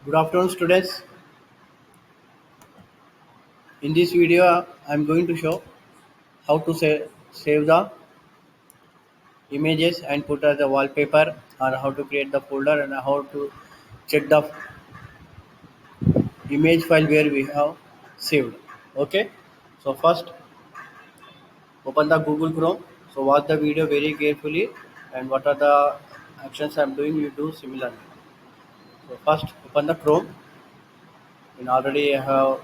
Good afternoon, students. In this video, I am going to show how to save the images and put as a wallpaper, or how to create the folder and how to check the image file where we have saved. Okay. So first, open the Google Chrome. So watch the video very carefully, and what are the actions I am doing, you do similarly. So first, open the Chrome. And already I have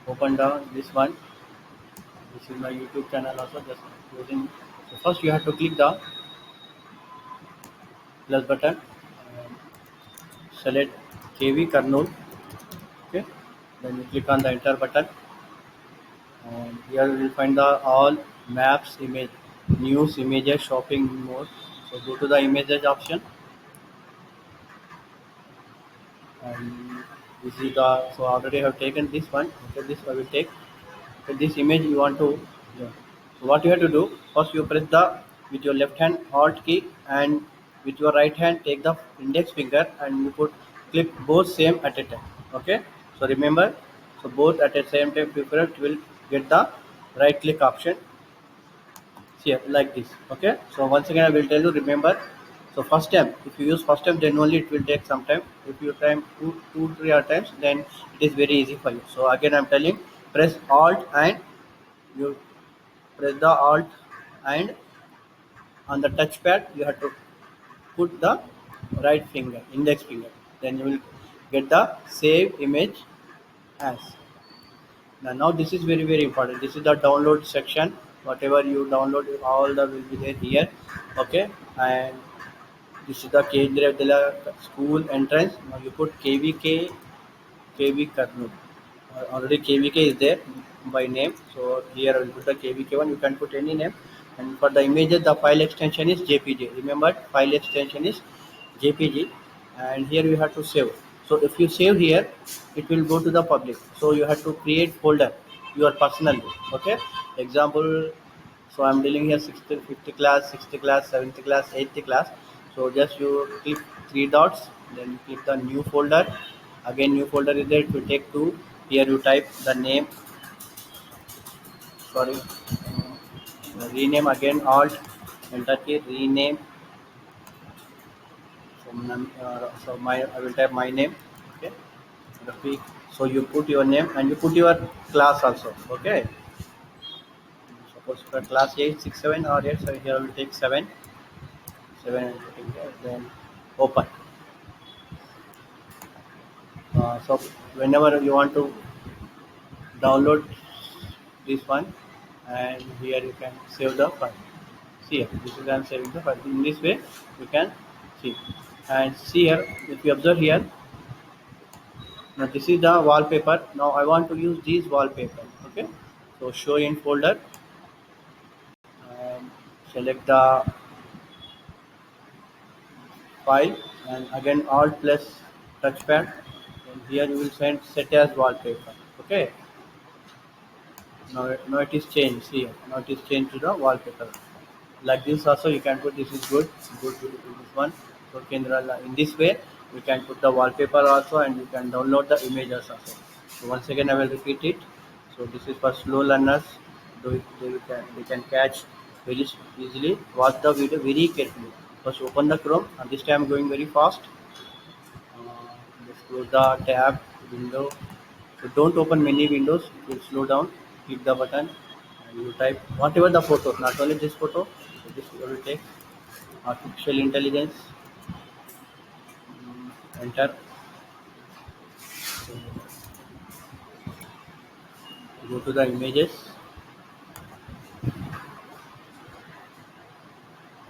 opened this one. This is my YouTube channel also. Just closing. So first, you have to click the plus button and select KV Karnool. Okay, then you click on the enter button, and here you will find the all maps, image, news, images, shopping, more. So go to the images option, and this is the so already I have taken this one. Okay, this I will take. Okay, this image you want to. Yeah. So what you have to do first, you press the with your left hand Alt key, and with your right hand take the index finger and you put click both same at a time. Okay. So remember, so both at the same time people will get the right click option here like this. Okay. So once again I will tell you, remember. So first time, if you use first time, then only it will take some time. If you time two, three or times, then it is very easy for you. So again I'm telling, press Alt and you press the Alt, and on the touchpad you have to put the right finger, index finger. Then you will get the save image as. Now this is very very important. This is the download section. Whatever you download, all the will be there here. Okay, and this is the Kendriya Vidya school entrance. Now you put KVK Karnool. Already KVK is there by name. So here I will put the KVK one. You can put any name. And for the images, the file extension is JPG. Remember, file extension is JPG. And here you have to save. So if you save here, it will go to the public. So you have to create folder, your personal. Okay. Example. So I'm dealing here 60, 50 class, 60 class, 70 class, 80 class. So just you click three dots, then you click the new folder. Again, new folder is there. It will take two. Here you type the name. Sorry, rename again. Alt enter key. Rename. So my I will type my name. Okay, Rafiq. So you put your name and you put your class also. Okay. Suppose for class 867 or 8, so here I will take 7. 7 and putting there. Then open. So whenever you want to download this one, and here you can save the file. See here, this is I am saving the file. In this way you can see, and see here, if you observe here, now this is the wallpaper. Now I want to use these wallpaper. Okay, so show in folder and select the file, and again Alt plus touchpad, and here you will set as wallpaper. Okay, now it is changed. See here, now it is changed to the wallpaper. Like this also you can put, this is good to this one. So Kendra, in this way you can put the wallpaper also, and you can download the images also. So once again I will repeat it. So this is for slow learners. They can catch very easily. Watch the video very carefully. First open the Chrome, and this time I'm going very fast. Just close the tab window. So don't open many windows, it will slow down. Click the button and you type whatever the photo, not only this photo. So this will take artificial intelligence. Enter. So go to the images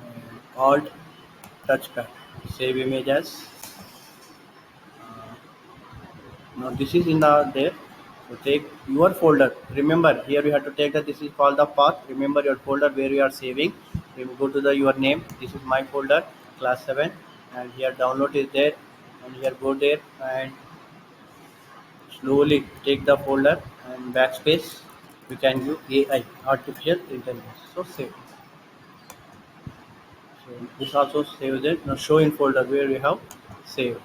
and Alt touchpad. Save image as. Now this is in the there. So take your folder. Remember here you have to take that this is called the path. Remember your folder where you are saving. You go to the your name. This is my folder, class 7, and here download is there, and here go there and slowly take the folder and backspace. We can use AI, artificial intelligence. So save. So this also saves it. Now show in folder where we have saved.